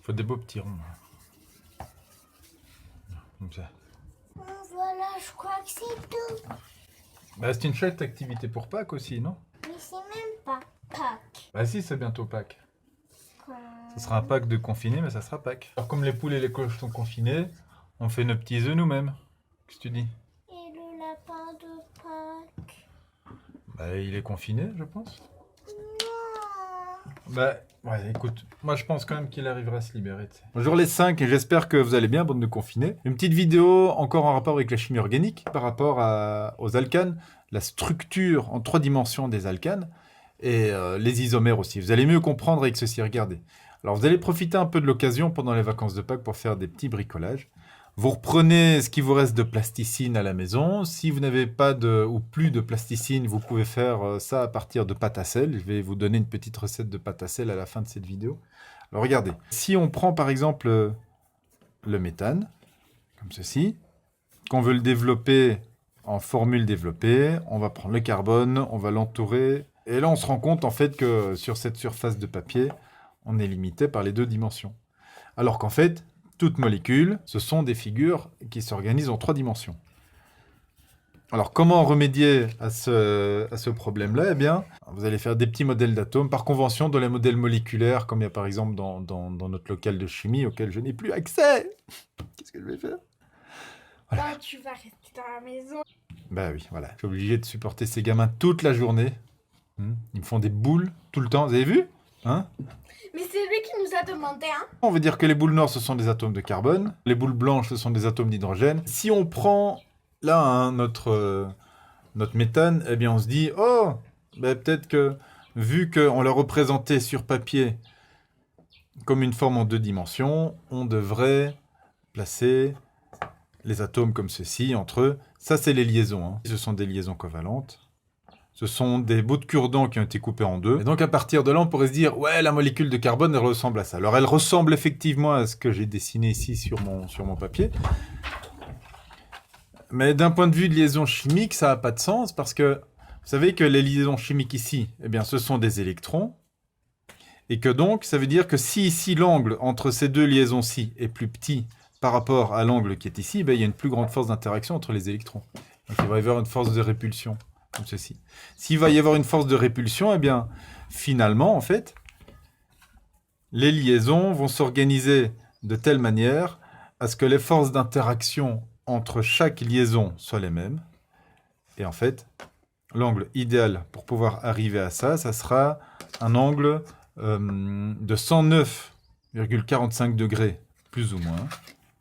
Faut des beaux petits ronds. Comme ça. Voilà, je crois que c'est tout. Bah, c'est une chouette activité pour Pâques aussi, non? Mais c'est même pas Pâques. Bah si, c'est bientôt Pâques. Quoi. Ce sera un Pâques de confiné, mais ça sera Pâques. Alors comme les poules et les coches sont confinés, on fait nos petits œufs nous-mêmes. Qu'est-ce que tu dis? Et le lapin de Pâques. Bah il est confiné, je pense. Non. Bah ouais, écoute, moi je pense quand même qu'il arrivera à se libérer. Tu sais. Bonjour les 5 et j'espère que vous allez bien, bande de confinés. Une petite vidéo encore en rapport avec la chimie organique, par rapport aux alcanes, la structure en 3 dimensions des alcanes et les isomères aussi. Vous allez mieux comprendre avec ceci, regardez. Alors vous allez profiter un peu de l'occasion pendant les vacances de Pâques pour faire des petits bricolages. Vous reprenez ce qui vous reste de plasticine à la maison. Si vous n'avez pas ou plus de plasticine, vous pouvez faire ça à partir de pâte à sel. Je vais vous donner une petite recette de pâte à sel à la fin de cette vidéo. Alors regardez, si on prend par exemple le méthane, comme ceci, qu'on veut le développer en formule développée, on va prendre le carbone, on va l'entourer. Et là, on se rend compte en fait que sur cette surface de papier, on est limité par les 2 dimensions. Alors qu'en fait, toute molécule, ce sont des figures qui s'organisent en 3 dimensions. Alors, comment remédier à ce problème-là? Eh bien, vous allez faire des petits modèles d'atomes. Par convention, dans les modèles moléculaires, comme il y a par exemple dans notre local de chimie, auquel je n'ai plus accès. Qu'est-ce que je vais faire? Voilà. Oh, tu vas rester dans la maison. Bah oui, voilà. Je suis obligé de supporter ces gamins toute la journée. Ils me font des boules tout le temps. Vous avez vu? Hein? Mais c'est lui qui nous a demandé, hein. On veut dire que les boules noires, ce sont des atomes de carbone. Les boules blanches, ce sont des atomes d'hydrogène. Si on prend là notre méthane, eh bien on se dit, oh, ben peut-être que vu qu'on l'a représenté sur papier comme une forme en 2 dimensions, on devrait placer les atomes comme ceci entre eux. Ça, c'est les liaisons. Hein. Ce sont des liaisons covalentes. Ce sont des bouts de cure-dent qui ont été coupés en 2. Et donc, à partir de là, on pourrait se dire, ouais, la molécule de carbone, elle ressemble à ça. Alors, elle ressemble effectivement à ce que j'ai dessiné ici sur mon papier. Mais d'un point de vue de liaison chimique, ça n'a pas de sens parce que vous savez que les liaisons chimiques ici, eh bien, ce sont des électrons. Et que donc, ça veut dire que si ici, l'angle entre ces 2 liaisons-ci est plus petit par rapport à l'angle qui est ici, ben, il y a une plus grande force d'interaction entre les électrons. Donc, il va y avoir une force de répulsion. Comme ceci. S'il va y avoir une force de répulsion, eh bien, finalement, en fait, les liaisons vont s'organiser de telle manière à ce que les forces d'interaction entre chaque liaison soient les mêmes. Et en fait, l'angle idéal pour pouvoir arriver à ça, ça sera un angle de 109,45 degrés, plus ou moins.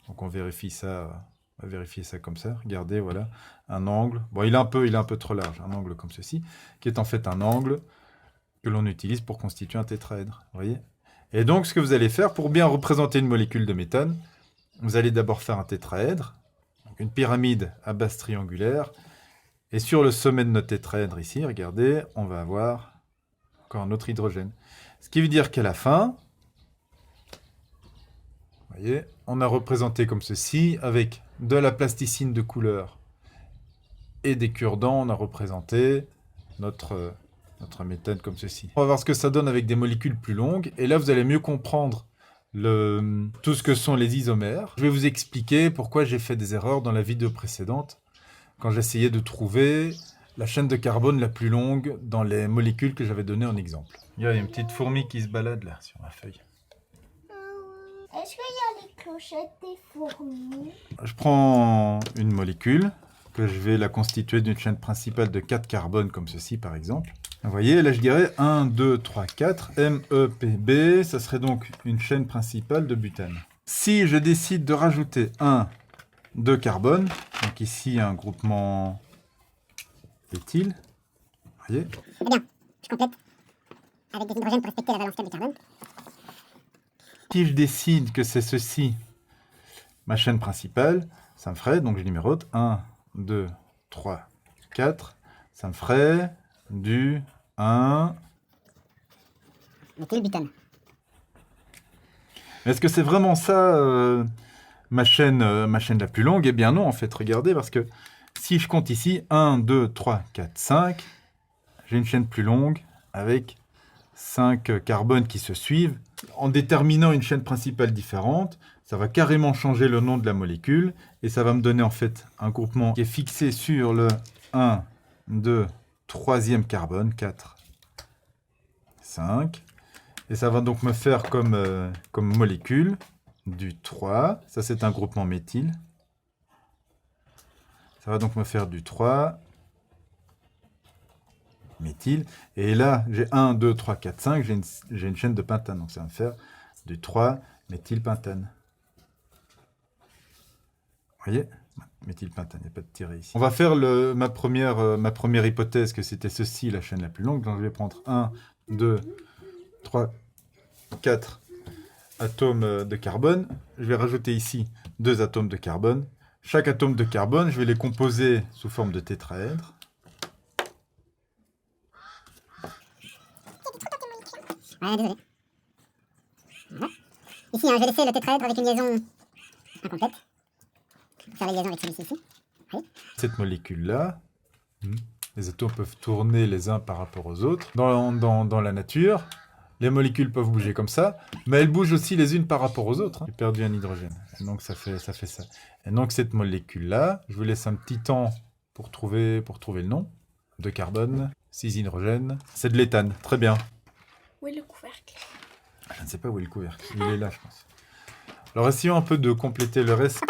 Donc on vérifie ça. On va vérifier ça comme ça. Regardez, voilà, un angle. Bon, il est un peu trop large, un angle comme ceci, qui est en fait un angle que l'on utilise pour constituer un tétraèdre. Vous voyez? Et donc, ce que vous allez faire, pour bien représenter une molécule de méthane, vous allez d'abord faire un tétraèdre, donc une pyramide à base triangulaire. Et sur le sommet de notre tétraèdre ici, regardez, on va avoir encore un autre hydrogène. Ce qui veut dire qu'à la fin, vous voyez, on a représenté comme ceci, avec de la plasticine de couleur et des cure-dents, on a représenté notre méthane comme ceci. On va voir ce que ça donne avec des molécules plus longues, et là vous allez mieux comprendre tout ce que sont les isomères. Je vais vous expliquer pourquoi j'ai fait des erreurs dans la vidéo précédente, quand j'essayais de trouver la chaîne de carbone la plus longue dans les molécules que j'avais données en exemple. Il y a une petite fourmi qui se balade là sur la feuille. Est-ce qu'il y a les clochettes des fourmis? Je prends une molécule, que je vais la constituer d'une chaîne principale de 4 carbones, comme ceci par exemple. Vous voyez, là je dirais 1, 2, 3, 4, MEPB, ça serait donc une chaîne principale de butane. Si je décide de rajouter 1, 2 carbones, donc ici un groupement éthyle, vous voyez. Eh bien, je complète avec des hydrogènes pour respecter la valence 4 du carbone. Si je décide que c'est ceci, ma chaîne principale, ça me ferait, donc je numérote, 1, 2, 3, 4, ça me ferait du 1... méthylbutane. Est-ce que c'est vraiment ça, ma chaîne la plus longue? Eh bien non, en fait, regardez, parce que si je compte ici, 1, 2, 3, 4, 5, j'ai une chaîne plus longue avec 5 carbones qui se suivent. En déterminant une chaîne principale différente, ça va carrément changer le nom de la molécule et ça va me donner en fait un groupement qui est fixé sur le 1, 2, 3e carbone, 4, 5. Et ça va donc me faire comme molécule du 3. Ça, c'est un groupement méthyle. Ça va donc me faire du 3 méthyle. Et là, j'ai 1, 2, 3, 4, 5. J'ai une chaîne de pentane. Donc, ça va me faire du 3 méthylpentane. Vous voyez? Méthylpentane, il n'y a pas de tiré ici. On va faire ma première hypothèse, que c'était ceci, la chaîne la plus longue. Donc, je vais prendre 1, 2, 3, 4 atomes de carbone. Je vais rajouter ici 2 atomes de carbone. Chaque atome de carbone, je vais les composer sous forme de tétraèdre. Ouais, désolé. Voilà. Ici, je vais laisser le tétraèdre avec une liaison incomplète. Faire la liaison avec celui-ci ici. Oui. Cette molécule-là, les atomes peuvent tourner les uns par rapport aux autres. Dans la nature, les molécules peuvent bouger comme ça, mais elles bougent aussi les unes par rapport aux autres. J'ai perdu un hydrogène. Et donc ça fait ça. Et donc cette molécule-là, je vous laisse un petit temps pour trouver le nom. 2 carbone, 6 hydrogènes. C'est de l'éthane. Très bien. Où est le couvercle? Je ne sais pas où est le couvercle. Il est là, je pense. Alors essayons un peu de compléter le reste.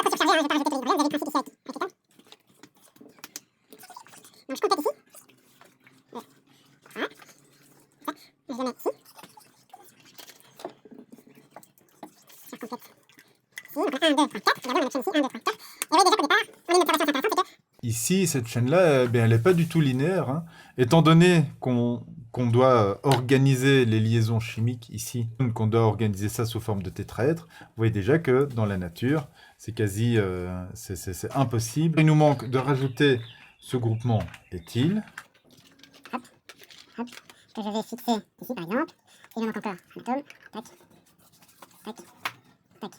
Ici, cette chaîne-là, elle n'est pas du tout linéaire, hein. Étant donné qu'on doit organiser les liaisons chimiques ici, qu'on doit organiser ça sous forme de tétraèdre, vous voyez déjà que dans la nature, c'est quasi c'est impossible. Il nous manque de rajouter ce groupement éthyle. Hop, que je vais fixer ici par exemple. Il me manque encore un atome. Tac, tac, tac, tac.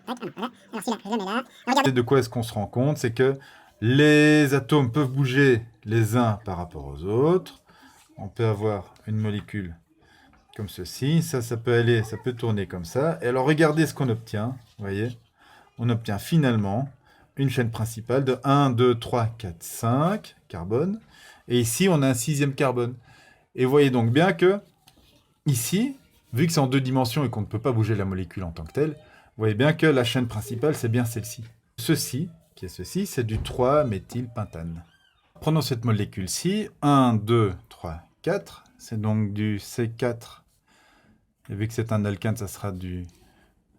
Ah, voilà. Alors celui-là, je le mets là. Regardez. De quoi est-ce qu'on se rend compte? C'est que les atomes peuvent bouger les uns par rapport aux autres. On peut avoir une molécule comme ceci. Ça peut tourner comme ça. Et alors, regardez ce qu'on obtient. Vous voyez? On obtient finalement une chaîne principale de 1, 2, 3, 4, 5 carbone. Et ici, on a un 6e carbone. Et vous voyez donc bien que ici, vu que c'est en 2 dimensions et qu'on ne peut pas bouger la molécule en tant que telle, vous voyez bien que la chaîne principale, c'est bien celle-ci. Ceci, c'est du 3-méthylpentane. Prenons cette molécule-ci, 1, 2, 3, 4, c'est donc du C4, et vu que c'est un alkane, ça sera du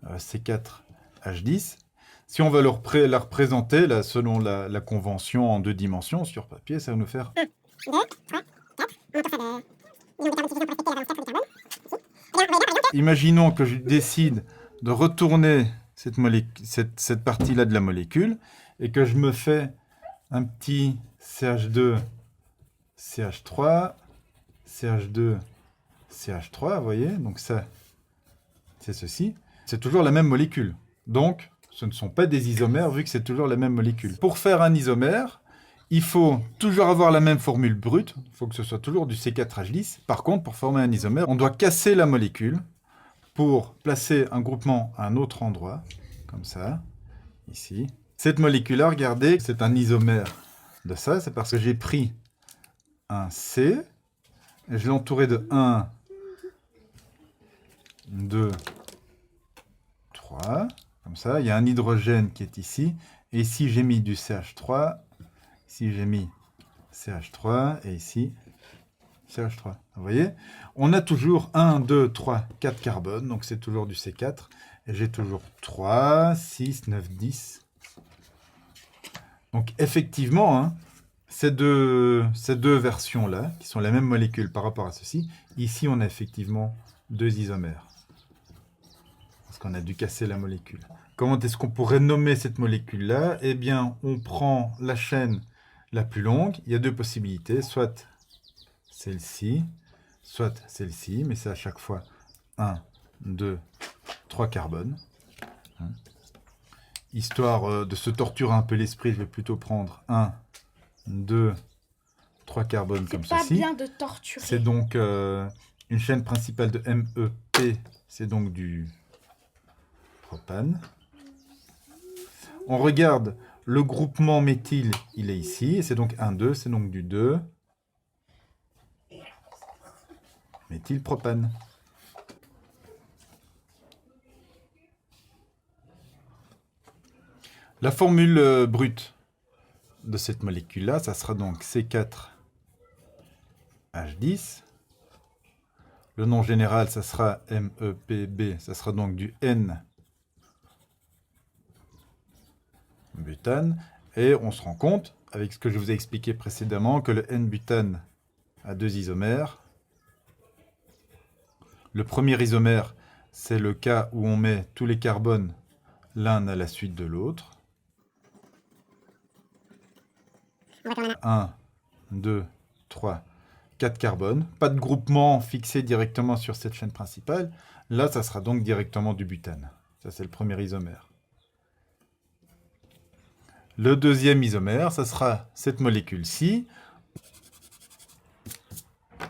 C4H10. Si on va la représenter là, selon la convention en 2 dimensions sur papier, ça va nous faire... 1, 2, 3, 4. Imaginons que je décide de retourner cette partie-là de la molécule et que je me fais un petit CH2, CH3, CH2, CH3, vous voyez? Donc ça, c'est ceci. C'est toujours la même molécule. Donc, ce ne sont pas des isomères vu que c'est toujours la même molécule. Pour faire un isomère, il faut toujours avoir la même formule brute. Il faut que ce soit toujours du C4H10. Par contre, pour former un isomère, on doit casser la molécule pour placer un groupement à un autre endroit, comme ça, ici. Cette molécule-là, regardez, c'est un isomère de ça. C'est parce que j'ai pris un C, et je l'ai entouré de 1, 2, 3, comme ça. Il y a un hydrogène qui est ici. Et ici, j'ai mis du CH3. Ici, j'ai mis CH3. Et ici, CH3. Vous voyez? On a toujours 1, 2, 3, 4 carbones. Donc, c'est toujours du C4. Et j'ai toujours 3, 6, 9, 10. Donc, effectivement, hein, ces deux versions-là, qui sont la même molécule par rapport à ceci, ici, on a effectivement 2 isomères. Parce qu'on a dû casser la molécule. Comment est-ce qu'on pourrait nommer cette molécule-là? Eh bien, on prend la chaîne la plus longue. Il y a 2 possibilités. Soit celle-ci, soit celle-ci. Mais c'est à chaque fois 1, 2, 3 carbones. Histoire de se torturer un peu l'esprit, je vais plutôt prendre 1, 2, 3 carbones comme ceci. C'est pas bien de torturer. C'est donc Une chaîne principale de MEP, c'est donc du propane. On regarde le groupement méthyle, il est ici, et c'est donc 1, 2, c'est donc du 2. Méthylpropane. La formule brute de cette molécule-là, ça sera donc C4H10. Le nom général, ça sera MEPB, ça sera donc du N-butane. Et on se rend compte, avec ce que je vous ai expliqué précédemment, que le N-butane a 2 isomères. Le premier isomère, c'est le cas où on met tous les carbones l'un à la suite de l'autre. 1, 2, 3, 4 carbones. Pas de groupement fixé directement sur cette chaîne principale. Là, ça sera donc directement du butane. Ça, c'est le premier isomère. Le deuxième isomère, ça sera cette molécule-ci.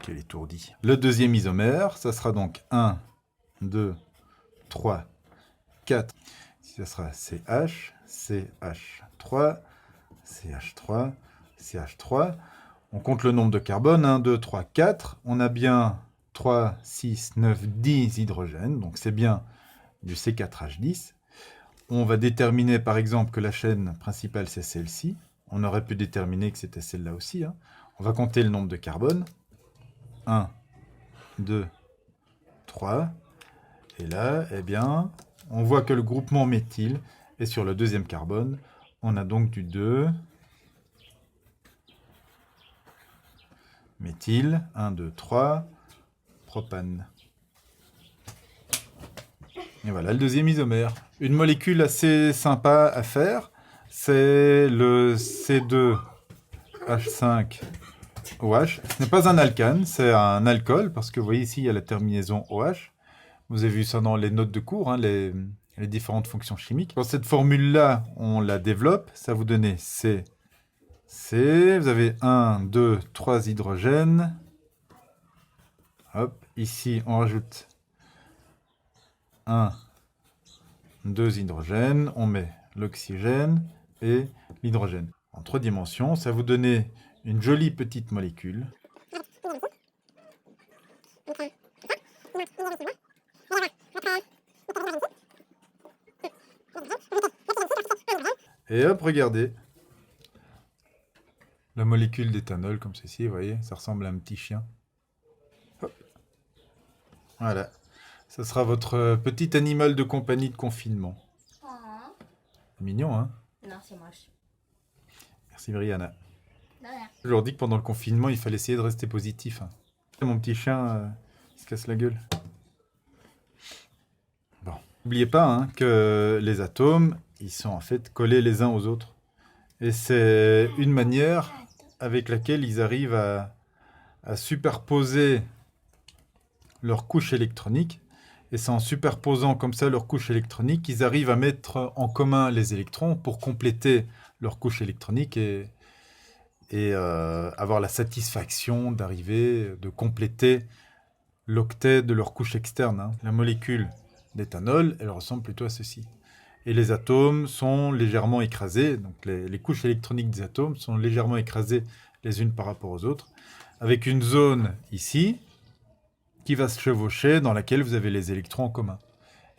Quel étourdi. Le deuxième isomère, ça sera donc 1, 2, 3, 4. Ça sera CH, CH3, CH3, CH3. On compte le nombre de carbones, 1, 2, 3, 4. On a bien 3, 6, 9, 10 hydrogènes, donc c'est bien du C4H10. On va déterminer par exemple que la chaîne principale c'est celle-ci. On aurait pu déterminer que c'était celle-là aussi. On va compter le nombre de carbones. 1, 2, 3. Et là, eh bien, on voit que le groupement méthyle est sur le deuxième carbone. On a donc du 2. Méthyle, 1, 2, 3, propane. Et voilà le deuxième isomère. Une molécule assez sympa à faire, c'est le C2H5OH. Ce n'est pas un alcane, c'est un alcool, parce que vous voyez ici, il y a la terminaison OH. Vous avez vu ça dans les notes de cours, hein, les différentes fonctions chimiques. Dans cette formule-là, on la développe, ça vous donne C. Vous avez 1, 2, 3 hydrogènes. Hop, ici on rajoute 1, 2 hydrogènes, on met l'oxygène et l'hydrogène. En 3 dimensions, ça vous donne une jolie petite molécule. Et hop, regardez. La molécule d'éthanol, comme ceci, vous voyez, ça ressemble à un petit chien. Hop. Voilà. Ça sera votre petit animal de compagnie de confinement. Oh. Mignon, hein? Non, c'est moche. Merci, Brianna. De rien. Je leur dis que pendant le confinement, il fallait essayer de rester positif. Hein. Mon petit chien, il se casse la gueule. Bon. N'oubliez pas hein, que les atomes, ils sont en fait collés les uns aux autres. Et c'est une manière avec laquelle ils arrivent à superposer leurs couches électroniques. Et c'est en superposant comme ça leurs couches électroniques qu'ils arrivent à mettre en commun les électrons pour compléter leur couche électronique et avoir la satisfaction d'arriver, de compléter l'octet de leur couche externe. Hein. La molécule d'éthanol, elle ressemble plutôt à ceci. Et les atomes sont légèrement écrasés, donc les couches électroniques des atomes sont légèrement écrasées les unes par rapport aux autres, avec une zone ici qui va se chevaucher, dans laquelle vous avez les électrons en commun.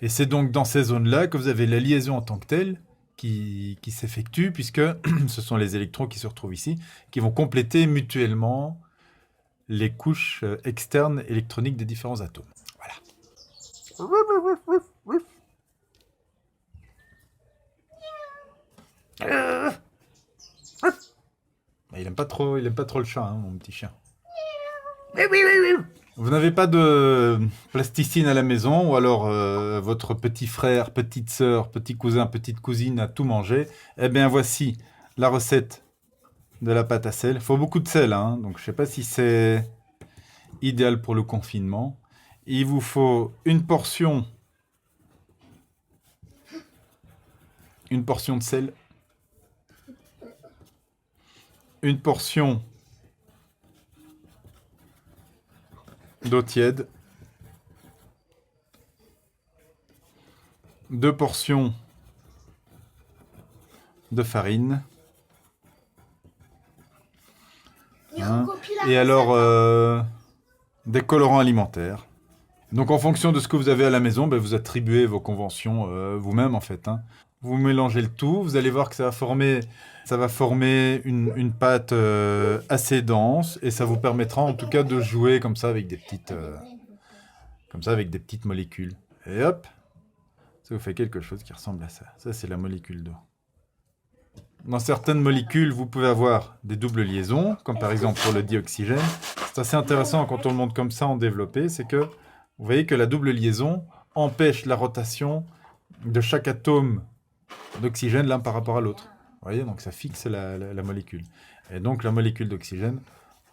Et c'est donc dans ces zones-là que vous avez la liaison en tant que telle qui s'effectue, puisque ce sont les électrons qui se retrouvent ici, qui vont compléter mutuellement les couches externes électroniques des différents atomes. Voilà. Il aime pas trop le chat, hein, mon petit chien. Vous n'avez pas de plasticine à la maison, ou alors votre petit frère, petite sœur, petit cousin, petite cousine a tout mangé. Eh bien, voici la recette de la pâte à sel. Il faut beaucoup de sel, hein, donc je ne sais pas si c'est idéal pour le confinement. Il vous faut une portion de sel, d'eau tiède. 2 portions de farine. Il Hein. recopie la Et recette, alors, hein. des colorants alimentaires. Donc, en fonction de ce que vous avez à la maison, ben, vous attribuez vos conventions vous-même, en fait. Hein. Vous mélangez le tout, vous allez voir que ça va former une pâte assez dense, et ça vous permettra, en tout cas, de jouer comme ça avec des petites molécules. Et hop, ça vous fait quelque chose qui ressemble à ça. Ça, c'est la molécule d'eau. Dans certaines molécules, vous pouvez avoir des doubles liaisons, comme par exemple pour le dioxygène. C'est assez intéressant quand on le montre comme ça en développé, c'est que vous voyez que la double liaison empêche la rotation de chaque atome d'oxygène l'un par rapport à l'autre. Vous voyez, donc ça fixe la molécule. Et donc la molécule d'oxygène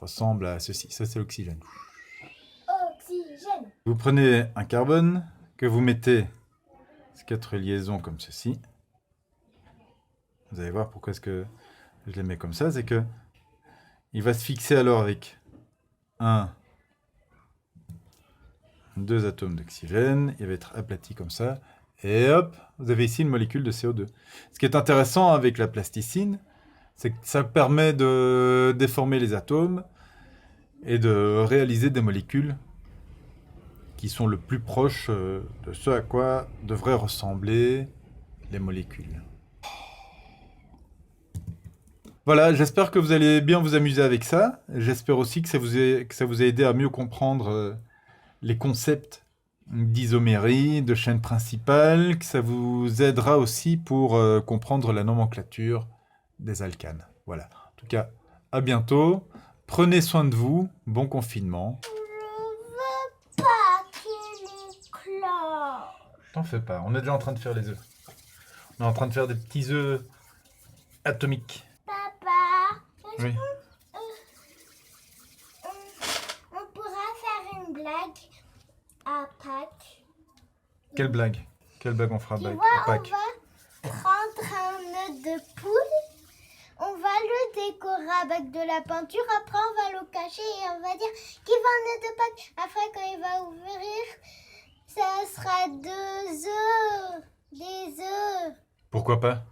ressemble à ceci. Ça, c'est l'oxygène. Oxygène. Vous prenez un carbone que vous mettez ces 4 liaisons comme ceci. Vous allez voir pourquoi est-ce que je les mets comme ça. C'est que il va se fixer alors avec 2 atomes d'oxygène. Il va être aplati comme ça. Et hop, vous avez ici une molécule de CO2. Ce qui est intéressant avec la plasticine, c'est que ça permet de déformer les atomes et de réaliser des molécules qui sont le plus proches de ce à quoi devraient ressembler les molécules. Voilà, j'espère que vous allez bien vous amuser avec ça. J'espère aussi que ça vous a aidé à mieux comprendre les concepts d'isomérie, de chaîne principale, que ça vous aidera aussi pour comprendre la nomenclature des alcanes. Voilà. En tout cas, à bientôt. Prenez soin de vous. Bon confinement. Je veux pas qu'il y cloche. T'en fais pas. On est déjà en train de faire les œufs. On est en train de faire des petits œufs atomiques. Papa, Oui. on pourra faire une blague à Pâques. Quelle blague? Quelle blague on fera Tu à vois, on Pâques? va prendre un œuf de poule, on va le décorer avec de la peinture, après on va le cacher et on va dire qu'il va un œuf de Pâques. Après, quand il va ouvrir, ça sera 2 œufs, des œufs. Pourquoi pas?